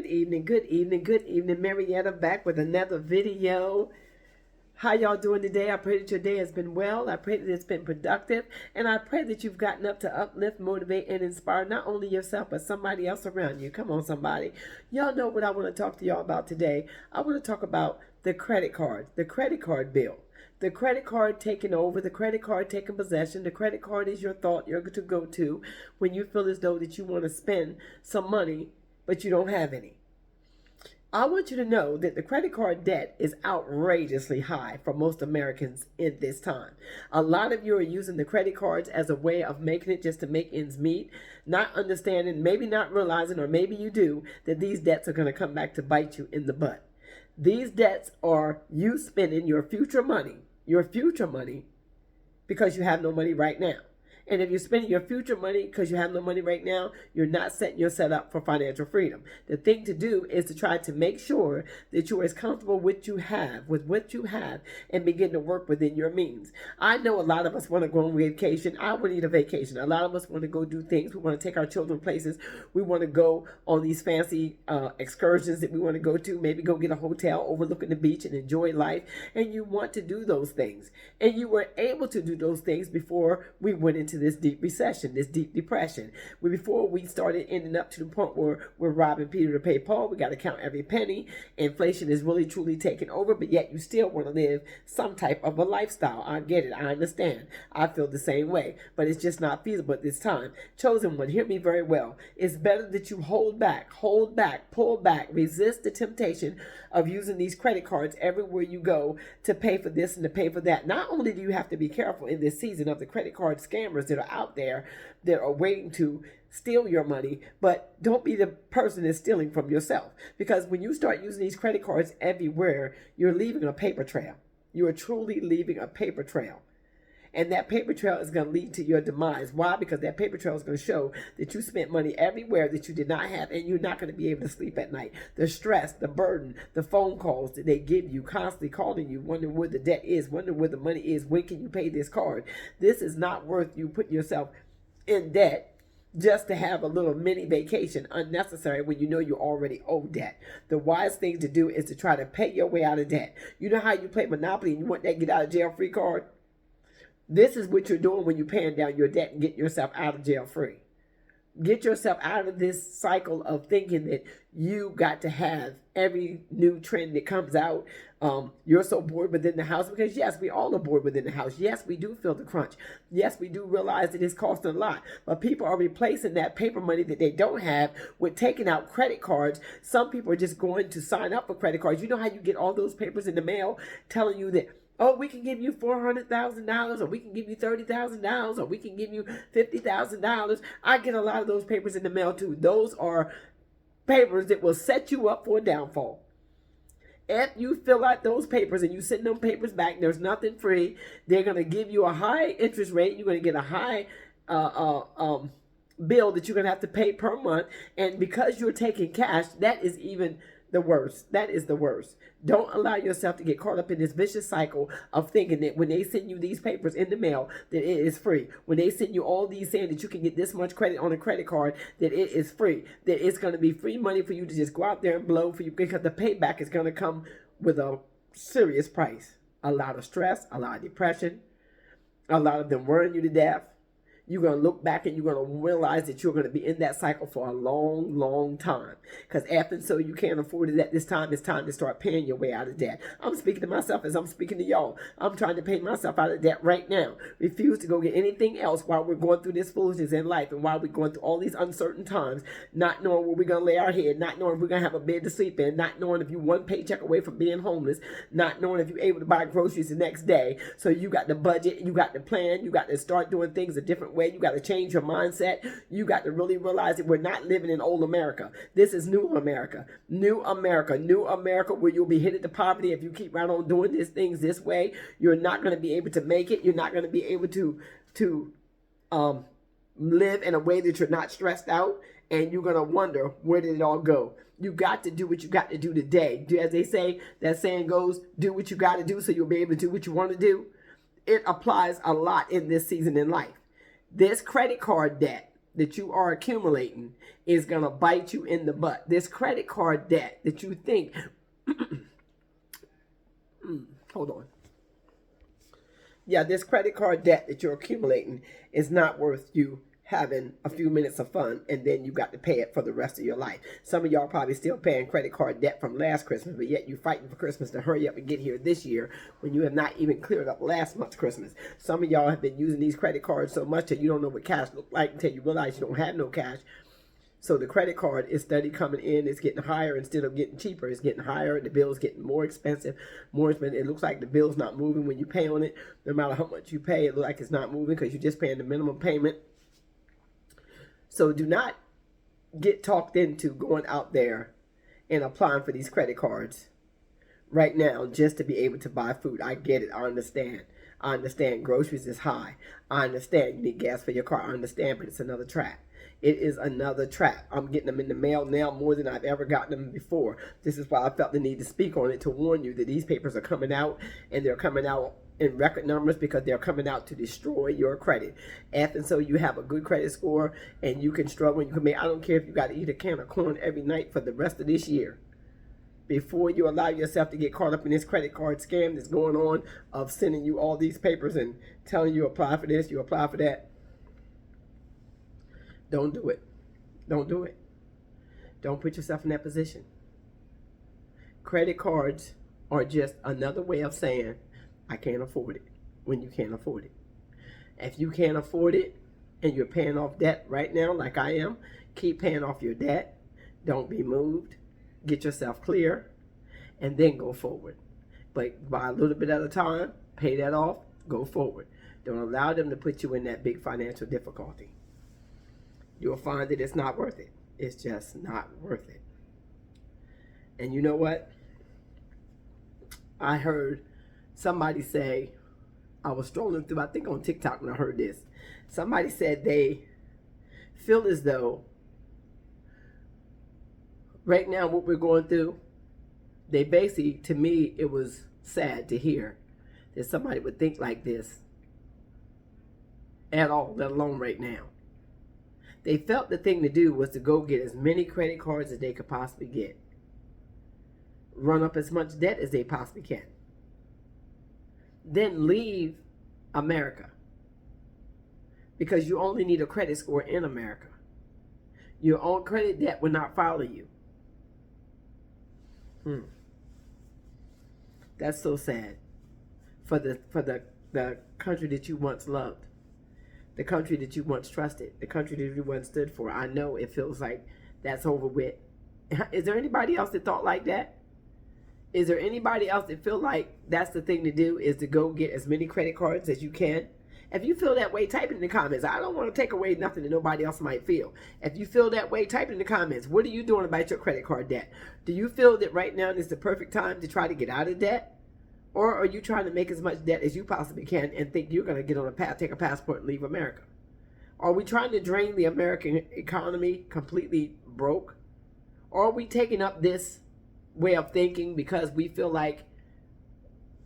Good evening, good evening, good evening. Marietta back with another video. How y'all doing today? I pray that your day has been well. I pray that it's been productive. And I pray that you've gotten up to uplift, motivate, and inspire not only yourself, but somebody else around you. Come on, somebody. Y'all know what I want to talk to y'all about today. I want to talk about the credit card bill. The credit card taking over, the credit card taking possession. The credit card is your thought you're to go to when you feel as though that you want to spend some money, but you don't have any. I want you to know that the credit card debt is outrageously high for most Americans in this time. A lot of you are using the credit cards as a way of making it just to make ends meet, not understanding, maybe not realizing, or maybe you do, that these debts are going to come back to bite you in the butt. These debts are you spending your future money, because you have no money right now. And if you're spending your future money because you have no money right now, you're not setting yourself up for financial freedom. The thing to do is to try to make sure that you're as comfortable with what you have, and begin to work within your means. I know a lot of us want to go on vacation. I would need a vacation. A lot of us want to go do things. We want to take our children places. We want to go on these fancy excursions that we want to go to. Maybe go get a hotel overlooking the beach and enjoy life. And you want to do those things. And you were able to do those things before we went into this deep recession, this deep depression. Before we started ending up to the point where we're robbing Peter to pay Paul, we got to count every penny. Inflation is really truly taking over, but yet you still want to live some type of a lifestyle. I get it. I understand. I feel the same way, but it's just not feasible at this time. Chosen one, hear me very well. It's better that you hold back, pull back, resist the temptation of using these credit cards everywhere you go to pay for this and to pay for that. Not only do you have to be careful in this season of the credit card scammers that are out there that are waiting to steal your money, but don't be the person that's stealing from yourself. Because when you start using these credit cards everywhere, you're leaving a paper trail. You are truly leaving a paper trail. And that paper trail is going to lead to your demise. Why? Because that paper trail is going to show that you spent money everywhere that you did not have, and you're not going to be able to sleep at night. The stress, the burden, the phone calls that they give you, constantly calling you, wondering where the debt is, wondering where the money is, when can you pay this card? This is not worth you putting yourself in debt just to have a little mini vacation, unnecessary when you know you already owe debt. The wise thing to do is to try to pay your way out of debt. You know how you play Monopoly and you want that get out of jail free card? This is what you're doing when you're paying down your debt and getting yourself out of jail free. Get yourself out of this cycle of thinking that you got to have every new trend that comes out. You're so bored within the house, because yes, we all are bored within the house. Yes, we do feel the crunch. Yes, we do realize that it's costing a lot. But people are replacing that paper money that they don't have with taking out credit cards. Some people are just going to sign up for credit cards. You know how you get all those papers in the mail telling you that, oh, we can give you $400,000, or we can give you $30,000, or we can give you $50,000. I get a lot of those papers in the mail too. Those are papers that will set you up for a downfall. If you fill out those papers and you send them papers back, there's nothing free. They're going to give you a high interest rate. You're going to get a high bill that you're going to have to pay per month. And because you're taking cash, that is even the worst. That is the worst. Don't allow yourself to get caught up in this vicious cycle of thinking that when they send you these papers in the mail, that it is free. When they send you all these saying that you can get this much credit on a credit card, that it is free. That it's going to be free money for you to just go out there and blow for you, because the payback is going to come with a serious price. A lot of stress, a lot of depression, a lot of them worrying you to death. You're going to look back and you're going to realize that you're going to be in that cycle for a long, long time. Because after so you can't afford it at this time, it's time to start paying your way out of debt. I'm speaking to myself as I'm speaking to y'all. I'm trying to pay myself out of debt right now. Refuse to go get anything else while we're going through this foolishness in life, and while we're going through all these uncertain times, not knowing where we're going to lay our head, not knowing if we're going to have a bed to sleep in, not knowing if you're one paycheck away from being homeless, not knowing if you're able to buy groceries the next day. So you got the budget, you got the plan, you got to start doing things a different way. You got to change your mindset. You got to really realize that we're not living in old America. This is new America. New America, where you'll be hit to poverty if you keep right on doing these things this way. You're not going to be able to make it. You're not going to be able to live in a way that you're not stressed out, and you're going to wonder, where did it all go? You got to do what you got to do today. As they say, that saying goes, do what you got to do so you'll be able to do what you want to do. It applies a lot in this season in life. This credit card debt that you are accumulating is going to bite you in the butt. This credit card debt that you think, hold on. Yeah, this credit card debt that you're accumulating is not worth you having a few minutes of fun and then you got to pay it for the rest of your life. Some of y'all probably still paying credit card debt from last Christmas, but yet you're fighting for Christmas to hurry up and get here this year when you have not even cleared up last month's Christmas. Some of y'all have been using these credit cards so much that you don't know what cash looks like until you realize you don't have no cash. So the credit card is steady coming in. It's getting higher instead of getting cheaper. It's getting higher. The bill's getting more expensive. It looks like the bill's not moving when you pay on it. No matter how much you pay, it looks like it's not moving because you're just paying the minimum payment. So do not get talked into going out there and applying for these credit cards right now just to be able to buy food. I get it. I understand. I understand groceries is high. I understand you need gas for your car. I understand, but it's another trap. It is another trap. I'm getting them in the mail now more than I've ever gotten them before. This is why I felt the need to speak on it, to warn you that these papers are coming out, and they're coming out in record numbers because they're coming out to destroy your credit. And so you have a good credit score and you can struggle. You can make, I don't care if you got to eat a can of corn every night for the rest of this year before you allow yourself to get caught up in this credit card scam that's going on of sending you all these papers and telling you apply for this, you apply for that. Don't do it. Don't do it. Don't put yourself in that position. Credit cards are just another way of saying, I can't afford it, when you can't afford it. If you can't afford it and you're paying off debt right now like I am, keep paying off your debt. Don't be moved. Get yourself clear and then go forward. But by a little bit at a time, pay that off, go forward. Don't allow them to put you in that big financial difficulty. You'll find that it's not worth it. It's just not worth it. And you know what? I heard somebody say, I was strolling through, I think on TikTok when I heard this. Somebody said they feel as though right now what we're going through, they basically, to me, it was sad to hear that somebody would think like this at all, let alone right now. They felt the thing to do was to go get as many credit cards as they could possibly get. Run up as much debt as they possibly can. Then leave America. Because you only need a credit score in America. Your own credit debt will not follow you. That's so sad. For the country that you once loved. The country that you once trusted, the country that you once stood for. I know it feels like that's over with. Is there anybody else that thought like that? Is there anybody else that feel like that's the thing to do, is to go get as many credit cards as you can? If you feel that way, type it in the comments. I don't want to take away nothing that nobody else might feel. If you feel that way, type it in the comments. What are you doing about your credit card debt? Do you feel that right now is the perfect time to try to get out of debt? Or are you trying to make as much debt as you possibly can and think you're going to get on a path, take a passport and leave America? Are we trying to drain the American economy completely broke? Or are we taking up this way of thinking because we feel like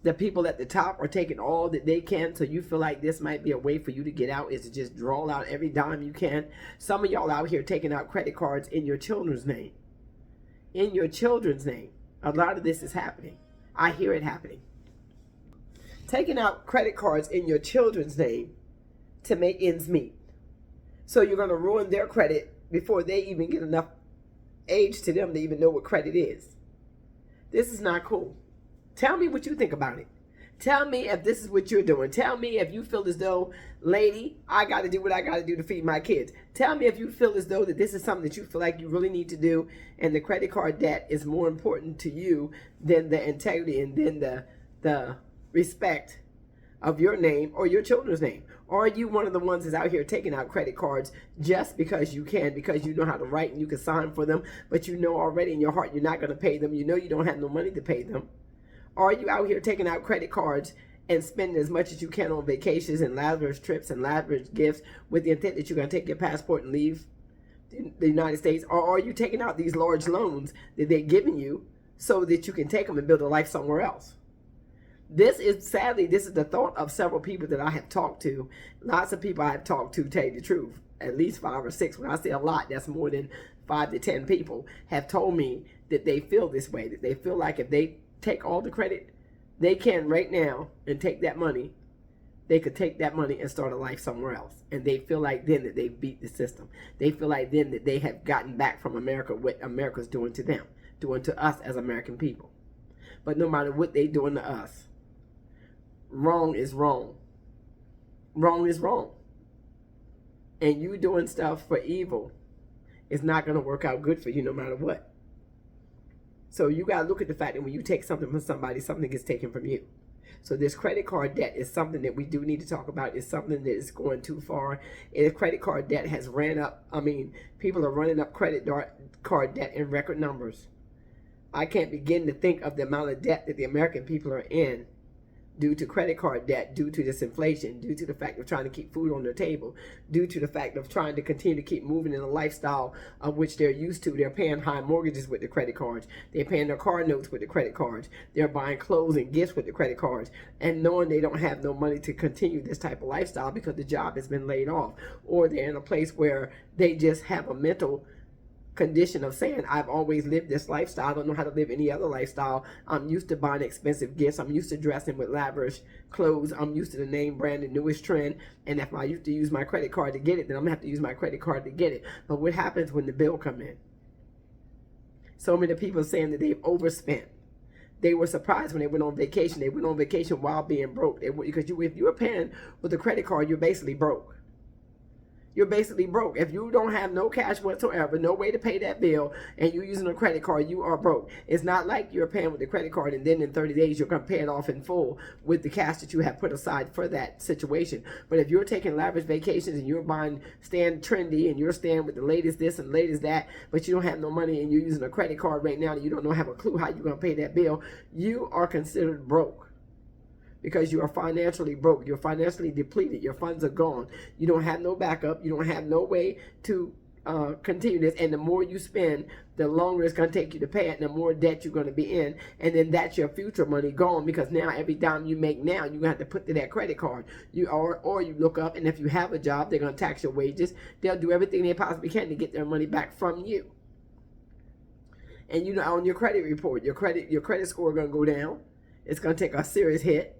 the people at the top are taking all that they can, so you feel like this might be a way for you to get out, is to just draw out every dime you can? Some of y'all out here taking out credit cards in your children's name. In your children's name. A lot of this is happening. I hear it happening. Taking out credit cards in your children's name to make ends meet. So you're going to ruin their credit before they even get enough age to them to even know what credit is. This is not cool. Tell me what you think about it. Tell me if this is what you're doing. Tell me if you feel as though, lady, I got to do what I got to do to feed my kids. Tell me if you feel as though that this is something that you feel like you really need to do and the credit card debt is more important to you than the integrity and then the respect of your name or your children's name. Or are you one of the ones that's out here taking out credit cards just because you can, because you know how to write and you can sign for them, but you know already in your heart you're not going to pay them. You know you don't have no money to pay them. Or are you out here taking out credit cards and spending as much as you can on vacations and lavish trips and lavish gifts with the intent that you're going to take your passport and leave the United States? Or are you taking out these large loans that they're giving you so that you can take them and build a life somewhere else? This is the thought of several people that I have talked to. Lots of people I have talked to, tell you the truth. at least 5 or 6. When I say a lot, that's more than 5 to 10 people have told me that they feel this way, that they feel like if they take all the credit they can right now and take that money, they could take that money and start a life somewhere else. And they feel like then that they beat the system. They feel like then that they have gotten back from America what America's doing to them, doing to us as American people. But no matter what they doing to us, wrong is wrong. Wrong is wrong. And you doing stuff for evil is not going to work out good for you no matter what. So you got to look at the fact that when you take something from somebody, something gets taken from you. So this credit card debt is something that we do need to talk about. It's something that is going too far. And credit card debt has ran up. I mean, people are running up credit card debt in record numbers. I can't begin to think of the amount of debt that the American people are in due to credit card debt, due to this inflation, due to the fact of trying to keep food on their table, due to the fact of trying to continue to keep moving in a lifestyle of which they're used to. They're paying high mortgages with the credit cards. They're paying their car notes with the credit cards. They're buying clothes and gifts with the credit cards, and knowing they don't have no money to continue this type of lifestyle because the job has been laid off, or they're in a place where they just have a mental condition of saying, I've always lived this lifestyle. I don't know how to live any other lifestyle. I'm used to buying expensive gifts. I'm used to dressing with lavish clothes. I'm used to the name brand, the newest trend. And if I used to use my credit card to get it, then I'm gonna have to use my credit card to get it. But what happens when the bill come in? So many people saying that they've overspent. They were surprised when they went on vacation. They went on vacation while being broke. Because if you're paying with a credit card, you're basically broke. You're basically broke. If you don't have no cash whatsoever, no way to pay that bill, and you're using a credit card, you are broke. It's not like you're paying with the credit card and then in 30 days you're going to pay it off in full with the cash that you have put aside for that situation. But if you're taking lavish vacations and you're buying, staying trendy, and you're staying with the latest this and the latest that, but you don't have no money and you're using a credit card right now and you don't have a clue how you're going to pay that bill, you are considered broke. Because you are financially broke. You're financially depleted. Your funds are gone. You don't have no backup. You don't have no way to continue this. And the more you spend, the longer it's going to take you to pay it, and the more debt you're going to be in. And then that's your future money gone, because now every dime you make now, you're going to have to put to that credit card. Or you look up, and if you have a job, they're going to tax your wages. They'll do everything they possibly can to get their money back from you. And you know, on your credit report, your credit score is going to go down. It's going to take a serious hit.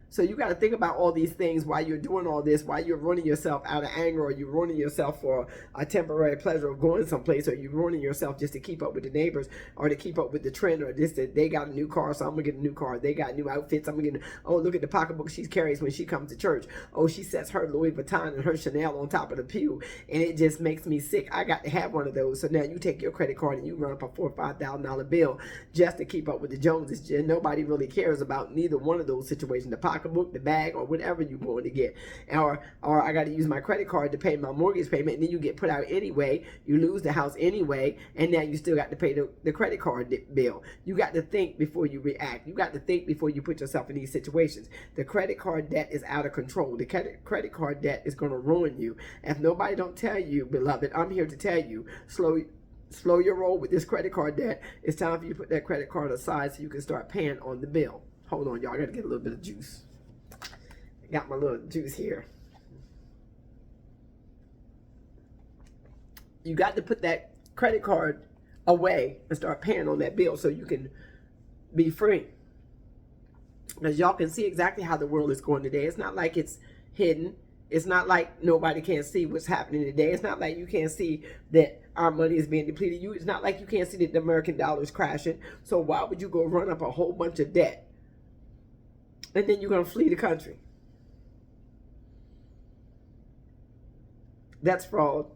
So you got to think about all these things while you're doing all this, while you're running yourself out of anger, or you're running yourself for a temporary pleasure of going someplace, or you're running yourself just to keep up with the neighbors, or to keep up with the trend, or this, that they got a new car, so I'm going to get a new car. They got new outfits. I'm going to get, oh, look at the pocketbook she carries when she comes to church. Oh, she sets her Louis Vuitton and her Chanel on top of the pew, and it just makes me sick. I got to have one of those. So now you take your credit card and you run up a $4,000 or $5,000 bill just to keep up with the Joneses. Just, nobody really cares about neither one of those situations, the pocketbook, the bag, or whatever you're going to get. Or I got to use my credit card to pay my mortgage payment, and then you get put out anyway. You lose the house anyway, and now you still got to pay the credit card bill. You got to think before you react. You got to think before you put yourself in these situations. The credit card debt is out of control. The credit card debt is going to ruin you. If nobody don't tell you, beloved, I'm here to tell you, slow your roll with this credit card debt. It's time for you to put that credit card aside so you can start paying on the bill. Hold on, y'all. I got to get a little bit of juice. Got my little juice here. You got to put that credit card away and start paying on that bill so you can be free. Because y'all can see exactly how the world is going today. It's not like it's hidden. It's not like nobody can see what's happening today. It's not like you can't see that our money is being depleted. It's not like you can't see that the American dollar is crashing. So why would you go run up a whole bunch of debt and then you're going to flee the country? That's fraud.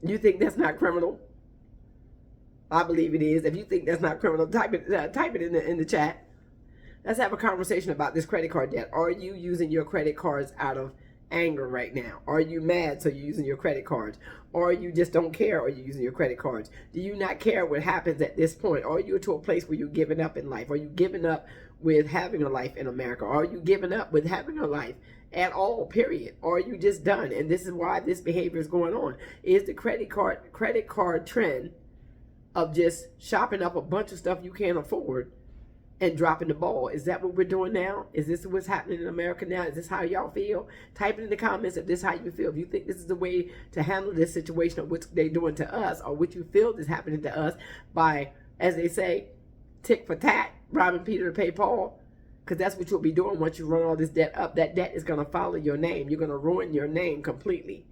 You think that's not criminal? I believe it is. If you think that's not criminal, type it in the chat. Let's have a conversation about this credit card debt. Are you using your credit cards out of anger right now? Are you mad so you're using your credit cards? Or you just don't care, or you're using your credit cards? Do you not care what happens at this point? Are you to a place where you're giving up in life? Are you giving up with having a life in America? Are you giving up with having a life at all, period? Or are you just done? And this is why this behavior is going on. Is the credit card trend of just shopping up a bunch of stuff you can't afford and dropping the ball. Is that what we're doing now? Is this what's happening in America now? Is this how y'all feel? Type it in the comments if this is how you feel. If you think this is the way to handle this situation, or what they're doing to us, or what you feel is happening to us by, as they say, tick for tat, robbing Peter to pay Paul. Because that's what you'll be doing once you run all this debt up. That debt is going to follow your name. You're going to ruin your name completely.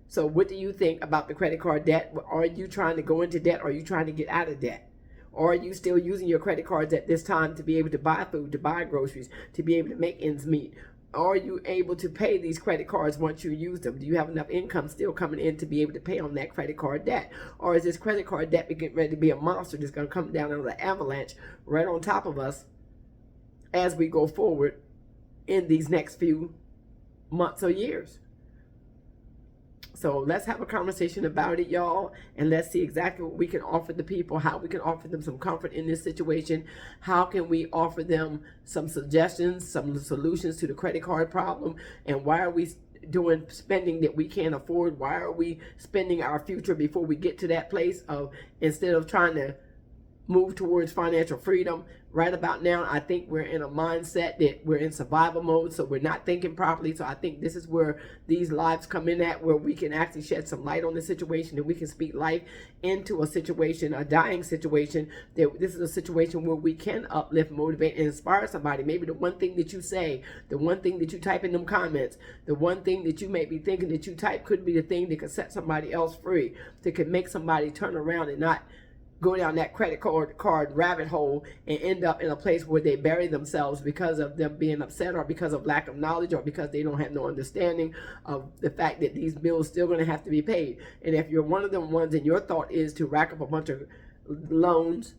So what do you think about the credit card debt? Are you trying to go into debt, or are you trying to get out of debt? Or are you still using your credit cards at this time to be able to buy food, to buy groceries, to be able to make ends meet? Are you able to pay these credit cards once you use them? Do you have enough income still coming in to be able to pay on that credit card debt? Or is this credit card debt getting ready to be a monster that's going to come down on an avalanche right on top of us as we go forward in these next few months or years? So let's have a conversation about it, y'all, and let's see exactly what we can offer the people, how we can offer them some comfort in this situation. How can we offer them some suggestions, some solutions to the credit card problem, and why are we doing spending that we can't afford? Why are we spending our future before we get to that place of, instead of trying to move towards financial freedom? Right about now, I think we're in a mindset that we're in survival mode, so we're not thinking properly. So I think this is where these lives come in at, where we can actually shed some light on the situation, and we can speak life into a situation, a dying situation. That this is a situation where we can uplift, motivate, and inspire somebody. Maybe the one thing that you say, the one thing that you type in them comments, the one thing that you may be thinking that you type could be the thing that could set somebody else free, that could make somebody turn around and not go down that credit card rabbit hole and end up in a place where they bury themselves because of them being upset, or because of lack of knowledge, or because they don't have no understanding of the fact that these bills still going to have to be paid. And if you're one of them ones and your thought is to rack up a bunch of loans,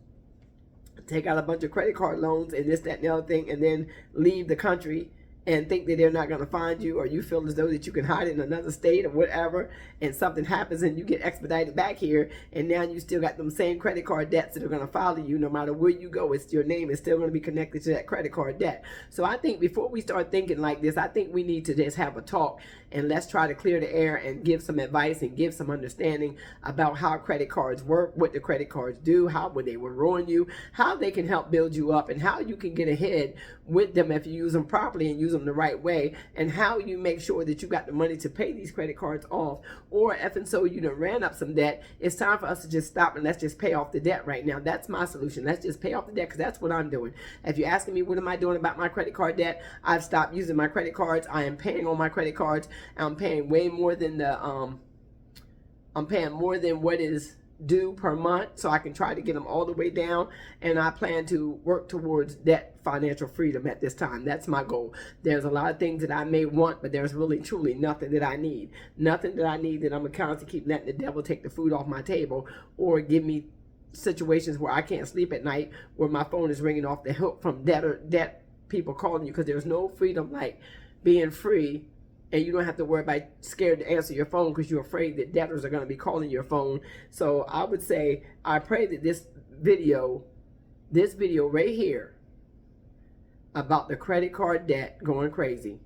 take out a bunch of credit card loans and this, that, and the other thing, and then leave the country and think that they're not going to find you, or you feel as though that you can hide in another state or whatever, and something happens and you get expedited back here, and now you still got them same credit card debts that are going to follow you no matter where you go. It's your name is still going to be connected to that credit card debt. So I think before we start thinking like this, I think we need to just have a talk, and let's try to clear the air and give some advice and give some understanding about how credit cards work, what the credit cards do, how when they will ruin you, how they can help build you up, and how you can get ahead with them if you use them properly and use them the right way, and how you make sure that you got the money to pay these credit cards off. Or if and so you done ran up some debt, it's time for us to just stop and let's just pay off the debt right now. That's my solution. Let's just pay off the debt, because that's what I'm doing. If you're asking me what am I doing about my credit card debt, I've stopped using my credit cards. I am paying on my credit cards. I'm paying way more than the I'm paying more than what is due per month, so I can try to get them all the way down, and I plan to work towards debt financial freedom at this time. That's my goal. There's a lot of things that I may want, but there's really truly nothing that I need. Nothing that I need that I'm accountable to keep letting the devil take the food off my table, or give me situations where I can't sleep at night, where my phone is ringing off the hook from debt people calling you, because there's no freedom like being free. And you don't have to worry about scared to answer your phone because you're afraid that debtors are going to be calling your phone. So I would say, I pray that this video right here about the credit card debt going crazy,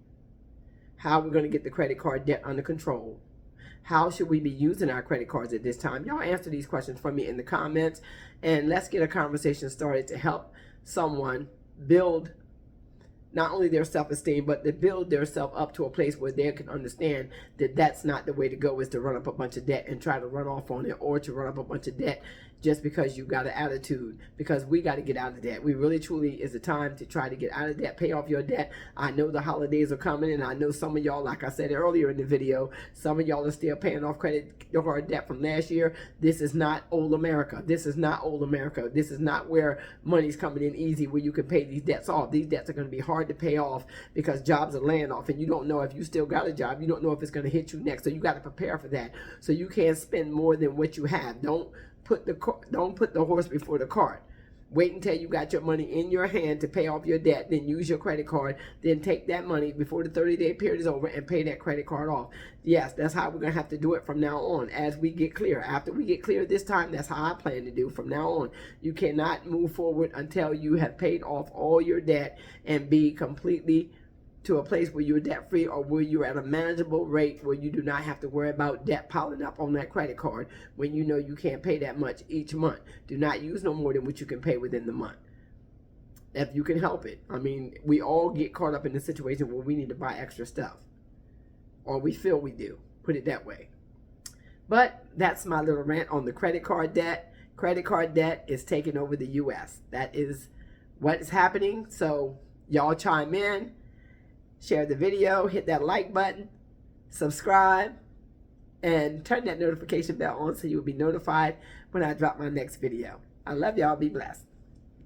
how we're going to get the credit card debt under control, how should we be using our credit cards at this time? Y'all answer these questions for me in the comments, and let's get a conversation started to help someone build not only their self-esteem, but to build their self up to a place where they can understand that that's not the way to go, is to run up a bunch of debt and try to run off on it, or to run up a bunch of debt just because you got an attitude. Because we got to get out of debt. We really truly is the time to try to get out of debt, pay off your debt. I know the holidays are coming, and I know some of y'all, like I said earlier in the video, some of y'all are still paying off credit card debt from last year. This is not old America. This is not old America. This is not where money's coming in easy, where you can pay these debts off. These debts are going to be hard to pay off because jobs are laying off, and you don't know if you still got a job. You don't know if it's going to hit you next, so you got to prepare for that. So you can't spend more than what you have. Don't put the horse before the cart. Wait until you got your money in your hand to pay off your debt, then use your credit card, then take that money before the 30-day period is over and pay that credit card off. Yes, that's how we're going to have to do it from now on as we get clear. After we get clear this time, that's how I plan to do from now on. You cannot move forward until you have paid off all your debt and be completely to a place where you're debt free, or where you're at a manageable rate where you do not have to worry about debt piling up on that credit card when you know you can't pay that much each month. Do not use no more than what you can pay within the month. if you can help it. I mean, we all get caught up in the situation where we need to buy extra stuff, or we feel we do, put it that way. But that's my little rant on the credit card debt. Credit card debt is taking over the U.S. That is what is happening. So y'all chime in, share the video, hit that like button, subscribe, and turn that notification bell on so you'll be notified when I drop my next video. I love y'all. Be blessed.